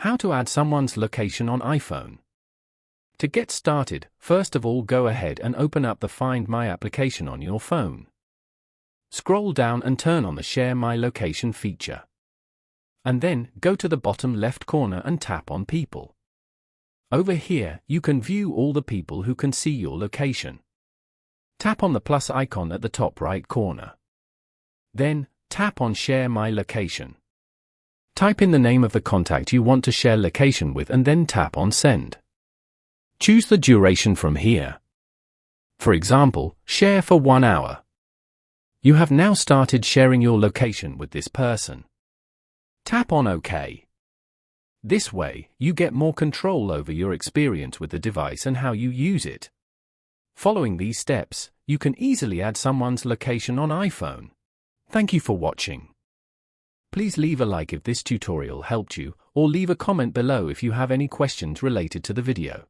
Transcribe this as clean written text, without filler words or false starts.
How to add someone's location on iPhone. To get started, first of all go ahead and open up the Find My application on your phone. Scroll down and turn on the Share My Location feature. And then, go to the bottom left corner and tap on People. Over here, you can view all the people who can see your location. Tap on the plus icon at the top right corner. Then, tap on Share My Location. Type in the name of the contact you want to share location with and then tap on Send. Choose the duration from here. For example, share for 1 hour. You have now started sharing your location with this person. Tap on OK. This way, you get more control over your experience with the device and how you use it. Following these steps, you can easily add someone's location on iPhone. Thank you for watching. Please leave a like if this tutorial helped you, or leave a comment below if you have any questions related to the video.